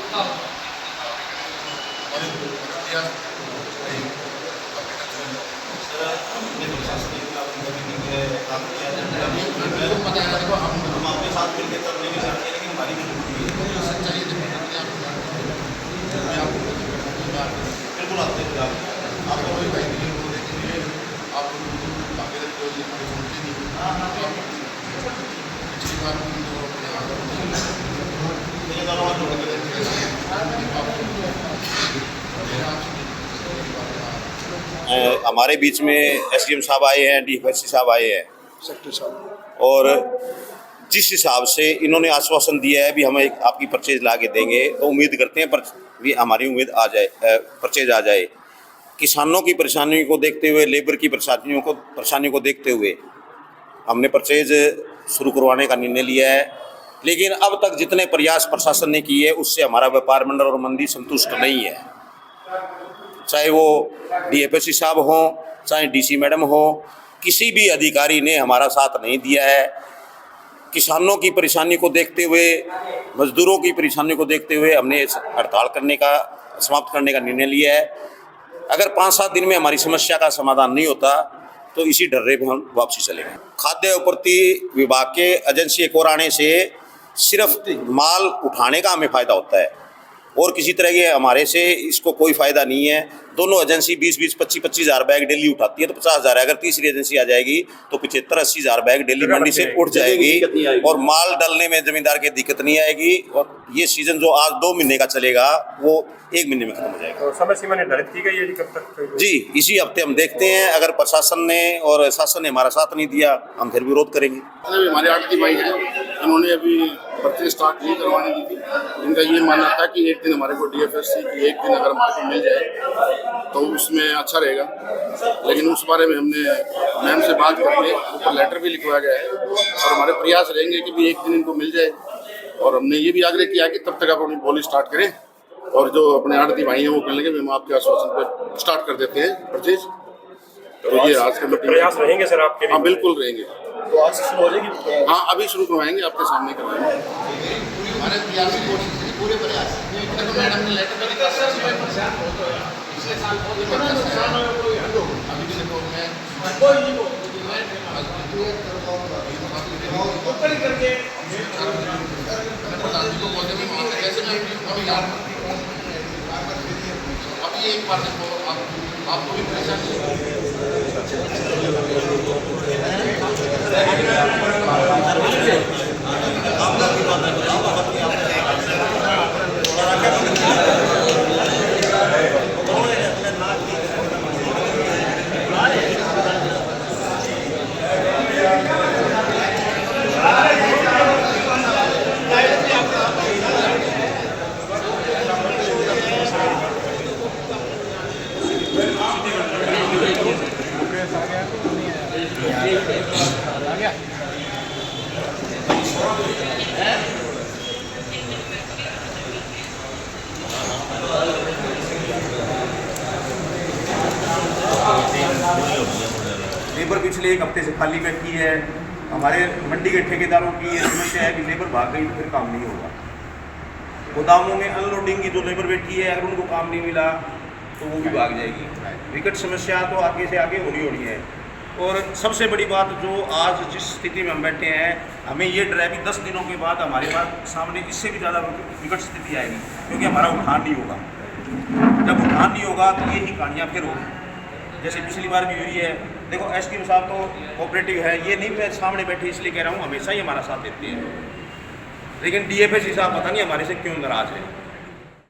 हम आपके साथ मिलकर चलने की चाहते हैं, लेकिन हमारी सच्चाई बिल्कुल आते हैं। आपको वही भाई आप आगे पिछली बार हमारे बीच में एसडीएम साहब आए हैं, डीएफएससी साहब आए हैं, सेक्रेटरी साहब, और जिस हिसाब से इन्होंने आश्वासन दिया है भी हम एक आपकी परचेज ला के देंगे, तो उम्मीद करते हैं पर भी हमारी उम्मीद आ जाए, परचेज आ जाए। किसानों की परेशानियों को देखते हुए, लेबर की परेशानियों को देखते हुए हमने परचेज शुरू करवाने का निर्णय लिया है। लेकिन अब तक जितने प्रयास प्रशासन ने किए उससे हमारा व्यापार मंडल और मंडी संतुष्ट नहीं है। चाहे वो डीएफएससी साहब हों, चाहे डीसी मैडम हो, किसी भी अधिकारी ने हमारा साथ नहीं दिया है। किसानों की परेशानी को देखते हुए, मजदूरों की परेशानी को देखते हुए हमने हड़ताल समाप्त करने का निर्णय लिया है। अगर 5-7 दिन में हमारी समस्या का समाधान नहीं होता तो इसी डर्रे में हम वापसी चलेंगे। खाद्य आपूर्ति विभाग के एजेंसी एक और आने से सिर्फ माल उठाने का हमें फ़ायदा होता है और किसी तरह के हमारे से इसको कोई फ़ायदा नहीं है। दोनों एजेंसी 20-20, 25-25 हज़ार बैग डेली उठाती है, तो 50 हज़ार है। अगर तीसरी एजेंसी आ जाएगी तो 75-80 हज़ार बैग डेली मंडी से उठ जाएगी और माल डालने में ज़मींदार की दिक्कत नहीं आएगी। और ये सीज़न जो आज 2 महीने का चलेगा वो 1 महीने में खत्म हो जाएगा। तो समय सीमा निर्धारित की गई है जी, कब तक? जी, इसी हफ्ते हम देखते हैं। अगर प्रशासन ने और शासन ने हमारा साथ नहीं दिया, हम फिर विरोध करेंगे। हमारे आड़ती भाई हैं, उन्होंने अभी परचेज स्टार्ट नहीं करवाने दी थी। इनका ये मानना था कि एक दिन हमारे को डीएफएससी की एक दिन अगर हमारे को मिल जाए तो उसमें अच्छा रहेगा, लेकिन उस बारे में हमने मैम से बात करके ऊपर लेटर भी लिखवाया गया है और हमारे प्रयास रहेंगे कि भी एक दिन इनको मिल जाए। और हमने ये भी आग्रह किया कि तब तक आप अपनी बोली स्टार्ट करें और जो अपने आड़ती भाई हैं वो कहने लगे हम आपके आश्वासन पे स्टार्ट कर देते हैं परचेज। तो ये आज का प्रयास रहेंगे सर आपके? हाँ बिल्कुल रहेंगे। तो आज शुरू हो जाएगी? हाँ अभी शुरू करवाएंगे, आपके सामने करवाएंगे। हमारे प्रयास की कोशिश है, पूरे प्रयास। मैडम ने लेटर में लिखा पिछले साल बहुत नुकसान हुआ, अभी भी देखो मैं प्रधानमंत्री को बोलते हुए वहाँ से कैसे अभी एक बार देखो आपको भी परेशानी लेबर पिछले 1 हफ्ते से खाली बैठी है। हमारे मंडी के ठेकेदारों की ये समस्या है कि लेबर भाग गई तो फिर काम नहीं होगा। गोदामों में अनलोडिंग की जो लेबर बैठी है, अगर उनको काम नहीं मिला तो वो भी भाग जाएगी। विकट समस्या तो आगे से आगे होनी है। और सबसे बड़ी बात जो आज जिस स्थिति में हम बैठे हैं, हमें ये डर है कि 10 दिनों के बाद हमारे पास सामने इससे भी ज़्यादा विकट स्थिति आएगी, क्योंकि हमारा उठान नहीं होगा। जब उठान नहीं होगा तो यही कहानियाँ फिर होगी जैसे पिछली बार भी हुई है। देखो एसडीएम साहब तो कोऑपरेटिव है, ये नहीं मैं सामने बैठे इसलिए कह रहा हूँ, हमेशा ही हमारा साथ देते हैं। लेकिन डीएफएससी साहब पता नहीं हमारे से क्यों नाराज है।